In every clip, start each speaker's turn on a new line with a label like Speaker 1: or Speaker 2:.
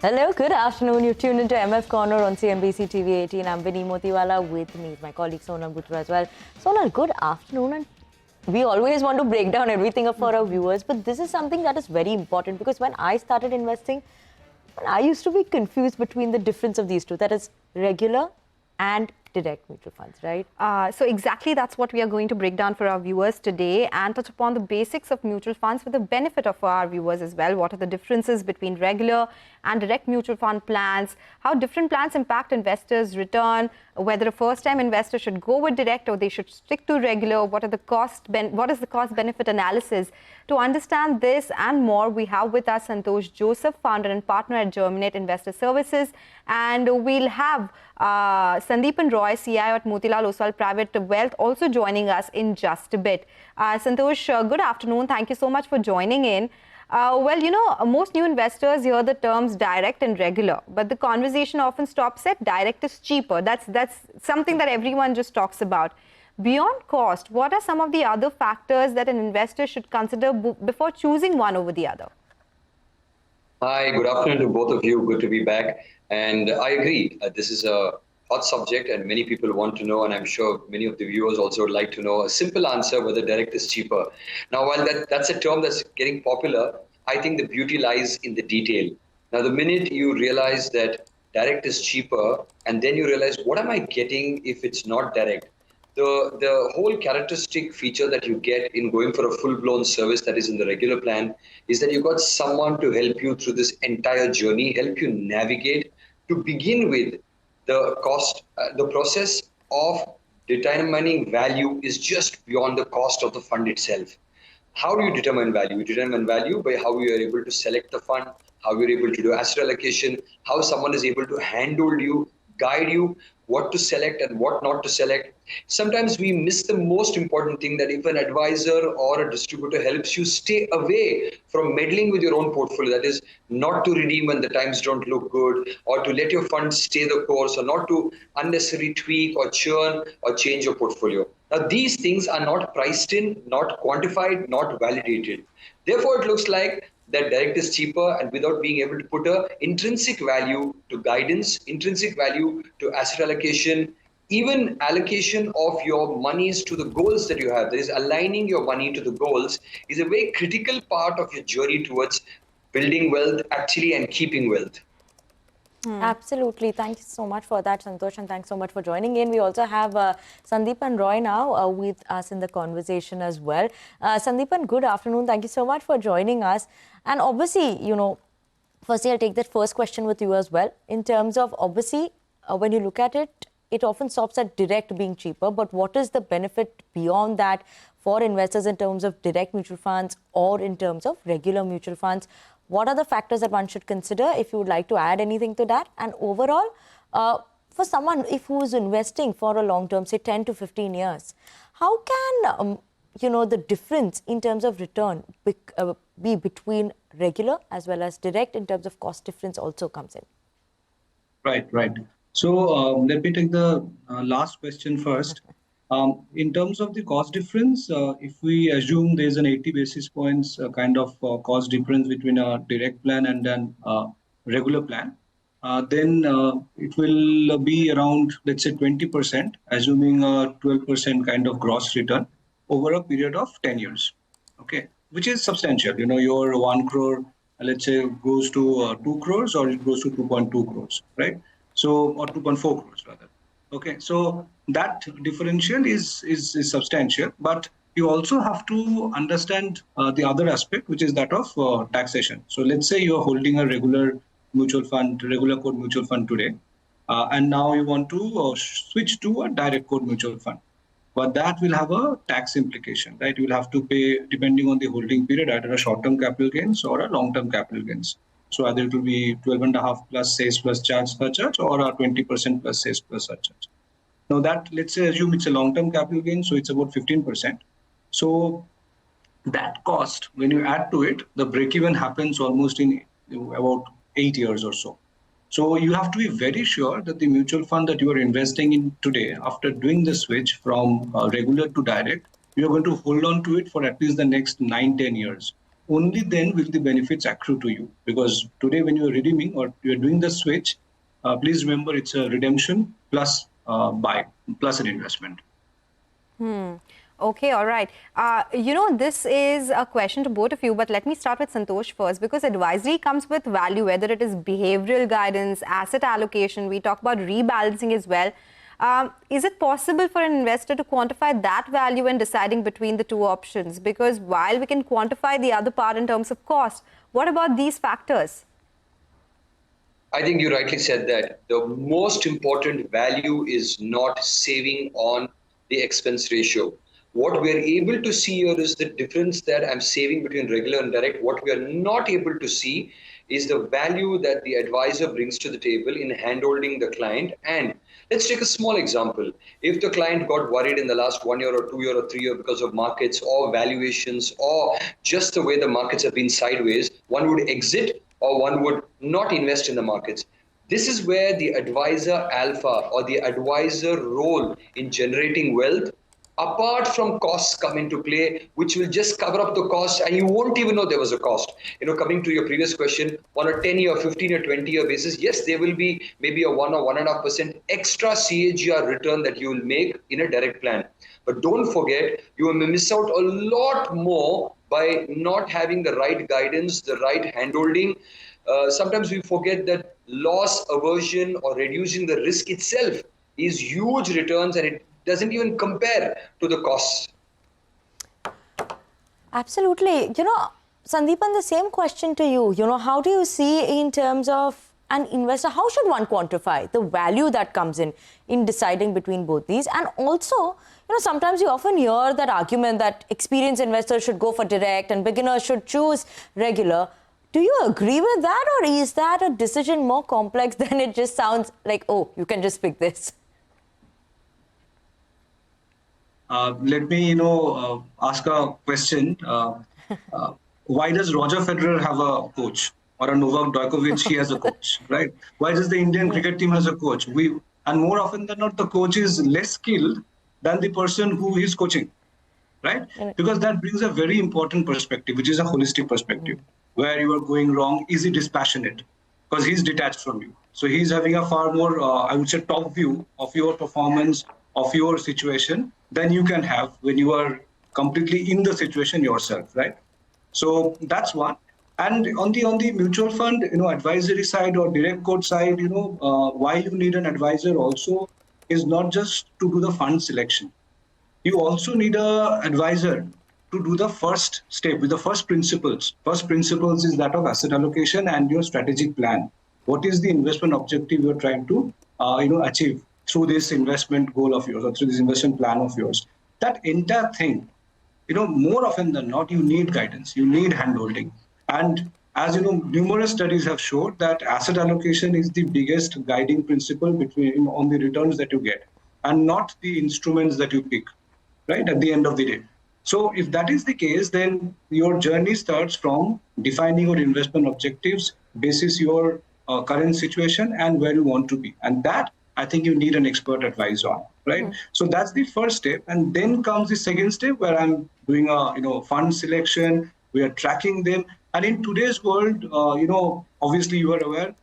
Speaker 1: Hello, good afternoon. You've tuned into MF Corner on CNBC TV18. I'm Vinnii Motiwala. With me is my colleague Sonal Bhutra as well. Sonal, good afternoon. And we always want to break down everything for our viewers, but this is something that is very important because when I started investing, I used to be confused between the difference of these two, that is regular and direct mutual funds, right?
Speaker 2: So exactly that's what we are going to break down for our viewers today and touch upon the basics of mutual funds for the benefit of our viewers as well. What are the differences between regular and direct mutual fund plans, how different plans impact investors' return, whether a first-time investor should go with direct or they should stick to regular, what is the cost-benefit analysis. To understand this and more, we have with us Santosh Joseph, founder and partner at Germinate Investor Services, and we'll have Sandipan CIO at Motiwala Oswal Private Wealth also joining us in just a bit. Santosh, good afternoon. Thank you so much for joining in. Most new investors hear the terms direct and regular, but the conversation often stops at direct is cheaper. That's something that everyone just talks about. Beyond cost, what are some of the other factors that an investor should consider before choosing one over the other?
Speaker 3: Hi, good afternoon to both of you. Good to be back. And I agree, this is a hot subject and many people want to know, and I'm sure many of the viewers also would like to know a simple answer whether direct is cheaper. Now, while that's a term that's getting popular, I think the beauty lies in the detail. Now, the minute you realize that direct is cheaper, and then you realize, what am I getting if it's not direct? The whole characteristic feature that you get in going for a full-blown service that is in the regular plan is that you've got someone to help you through this entire journey, help you navigate. To begin with, the process of determining value is just beyond the cost of the fund itself. How do you determine value? You determine value by how you are able to select the fund, how you're able to do asset allocation, how someone is able to handhold you, guide you, what to select and what not to select. Sometimes we miss the most important thing, that if an advisor or a distributor helps you stay away from meddling with your own portfolio, that is not to redeem when the times don't look good, or to let your funds stay the course, or not to unnecessarily tweak or churn or change your portfolio. Now, these things are not priced in, not quantified, not validated. Therefore, it looks like that direct is cheaper, and without being able to put a intrinsic value to guidance, intrinsic value to asset allocation, even allocation of your monies to the goals that you have, that is aligning your money to the goals, is a very critical part of your journey towards building wealth actually and keeping wealth.
Speaker 1: Absolutely. Thank you so much for that, Santosh, and thanks so much for joining in. We also have Sandipan now with us in the conversation as well. Sandipan, good afternoon. Thank you so much for joining us. And obviously, firstly, I'll take that first question with you as well. In terms of, obviously, when you look at it, it often stops at direct being cheaper. But what is the benefit beyond that for investors in terms of direct mutual funds or in terms of regular mutual funds? What are the factors that one should consider, if you would like to add anything to that? And overall, for someone who is investing for a long term, say 10 to 15 years, how can the difference in terms of return be between regular as well as direct in terms of cost difference also comes in?
Speaker 4: Right. So let me take the last question first. In terms of the cost difference, if we assume there's an 80 basis points kind of cost difference between a direct plan and then regular plan, then it will be around, let's say, 20%, assuming a 12% kind of gross return over a period of 10 years, okay, which is substantial. Your 1 crore, let's say, goes to 2 crores, or it goes to 2.2 crores, right? So, or 2.4 crores rather. Okay, so that differential is substantial, but you also have to understand the other aspect, which is that of taxation. So let's say you are holding a regular mutual fund, regular code mutual fund today, and now you want to switch to a direct code mutual fund. But that will have a tax implication, right? You will have to pay, depending on the holding period, either a short-term capital gains or a long-term capital gains. So either it will be 12.5 plus sales plus charge surcharge, or a 20% plus sales plus surcharge. Now that, let's say, assume it's a long-term capital gain, so it's about 15%. So that cost, when you add to it, the break-even happens almost in about 8 years or so. So you have to be very sure that the mutual fund that you are investing in today, after doing the switch from regular to direct, you are going to hold on to it for at least the next 9-10 years. only then will the benefits accrue to you. Because today when you are redeeming or you are doing the switch, please remember it's a redemption plus buy, plus an investment.
Speaker 2: Okay, all right. This is a question to both of you, but let me start with Santosh first, because advisory comes with value, whether it is behavioral guidance, asset allocation, we talk about rebalancing as well. Is it possible for an investor to quantify that value when deciding between the two options? Because while we can quantify the other part in terms of cost, what about these factors?
Speaker 3: I think you rightly said that the most important value is not saving on the expense ratio. What we are able to see here is the difference that I'm saving between regular and direct. What we are not able to see is the value that the advisor brings to the table in handholding the client. And let's take a small example. If the client got worried in the last 1 year or 2 year or 3 year because of markets or valuations or just the way the markets have been sideways, one would exit or one would not invest in the markets. This is where the advisor alpha or the advisor role in generating wealth, apart from costs, come into play, which will just cover up the cost and you won't even know there was a cost. Coming to your previous question, on a 10-year, 15-year, 20-year basis, yes, there will be maybe a 1 or 1.5% extra CAGR return that you will make in a direct plan. But don't forget, you will miss out a lot more by not having the right guidance, the right handholding. Sometimes we forget that loss aversion or reducing the risk itself is huge returns, and it doesn't even compare to the costs.
Speaker 1: Absolutely. Sandipan, the same question to you. How do you see in terms of an investor, how should one quantify the value that comes in deciding between both these? And also, sometimes you often hear that argument that experienced investors should go for direct and beginners should choose regular. Do you agree with that, or is that a decision more complex than it just sounds like, oh, you can just pick this?
Speaker 4: Let me, ask a question. Why does Roger Federer have a coach, or a Novak Djokovic, he has a coach, right? Why does the Indian cricket team has a coach? And more often than not, the coach is less skilled than the person who is coaching, right? Because that brings a very important perspective, which is a holistic perspective. Where you are going wrong, is he dispassionate? Because he's detached from you. So he's having a far more, I would say, top view of your performance, of your situation than you can have when you are completely in the situation yourself, right? So that's one. And on the mutual fund, advisory side or direct quote side, why you need an advisor also is not just to do the fund selection. You also need an advisor to do the first step with the first principles. First principles is that of asset allocation and your strategic plan. What is the investment objective you're trying to achieve through this investment goal of yours or through this investment plan of yours? That entire thing, more often than not, you need guidance, you need handholding. And as numerous studies have showed that asset allocation is the biggest guiding principle between on the returns that you get, and not the instruments that you pick, right, at the end of the day. So if that is the case, then your journey starts from defining your investment objectives, basis your current situation and where you want to be. And that, I think you need an expert advice on, right? So that's the first step. And then comes the second step where I'm doing a fund selection, we are tracking them. And in today's world, obviously you are aware,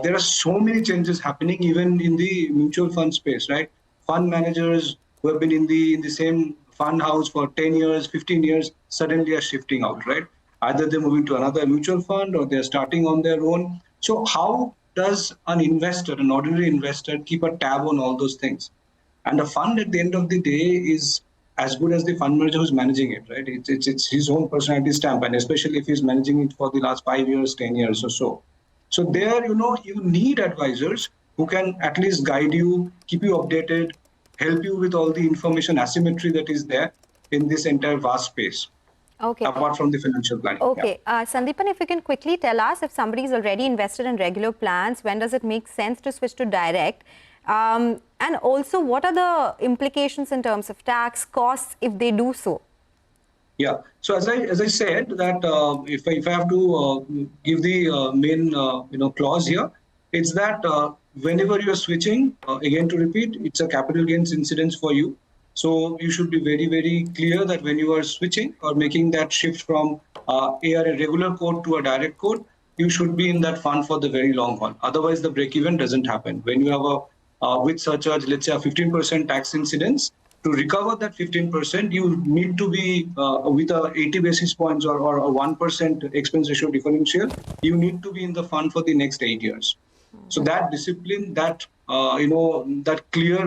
Speaker 4: there are so many changes happening even in the mutual fund space, right? Fund managers who have been in the same fund house for 10 years, 15 years, suddenly are shifting out, right? Either they're moving to another mutual fund or they're starting on their own. So how does an investor, an ordinary investor, keep a tab on all those things? And a fund at the end of the day is as good as the fund manager who's managing it, right? It's his own personality stamp, and especially if he's managing it for the last 5 years, 10 years or so. So there, you need advisors who can at least guide you, keep you updated, help you with all the information asymmetry that is there in this entire vast space.
Speaker 2: Okay.
Speaker 4: Apart from the financial planning.
Speaker 2: Okay. Sandipan, if you can quickly tell us, if somebody is already invested in regular plans, when does it make sense to switch to direct? And also, what are the implications in terms of tax costs if they do so?
Speaker 4: Yeah. So as I said that if I have to give the main clause here, it's that whenever you are switching, again to repeat, it's a capital gains incidence for you. So you should be very, very clear that when you are switching or making that shift from a regular quote to a direct quote, you should be in that fund for the very long haul. Otherwise, the break-even doesn't happen. When you have with surcharge, let's say a 15% tax incidence, to recover that 15%, you need to be with a 80 basis points or a 1% expense ratio differential. You need to be in the fund for the next 8 years. So that discipline, that that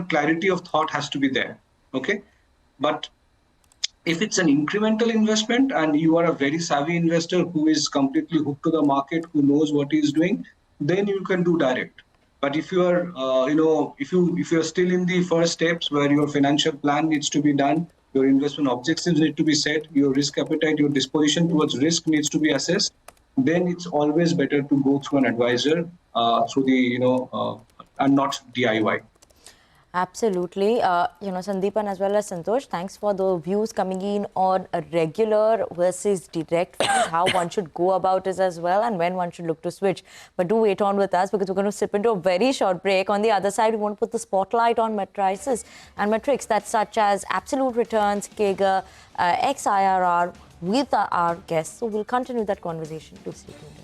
Speaker 4: clarity of thought has to be there. Okay, but if it's an incremental investment and you are a very savvy investor who is completely hooked to the market, who knows what he is doing, then you can do direct. But if you are, if you are still in the first steps where your financial plan needs to be done, your investment objectives need to be set, your risk appetite, your disposition towards risk needs to be assessed, then it's always better to go through an advisor through the and not DIY.
Speaker 1: Absolutely. Sandipan as well as Santosh, thanks for the views coming in on a regular versus direct funds, how one should go about it as well, and when one should look to switch. But do wait on with us because we're going to slip into a very short break. On the other side, we want to put the spotlight on matrices and metrics that such as absolute returns, CAGR, XIRR with our guests. So we'll continue that conversation. Do stay tuned in.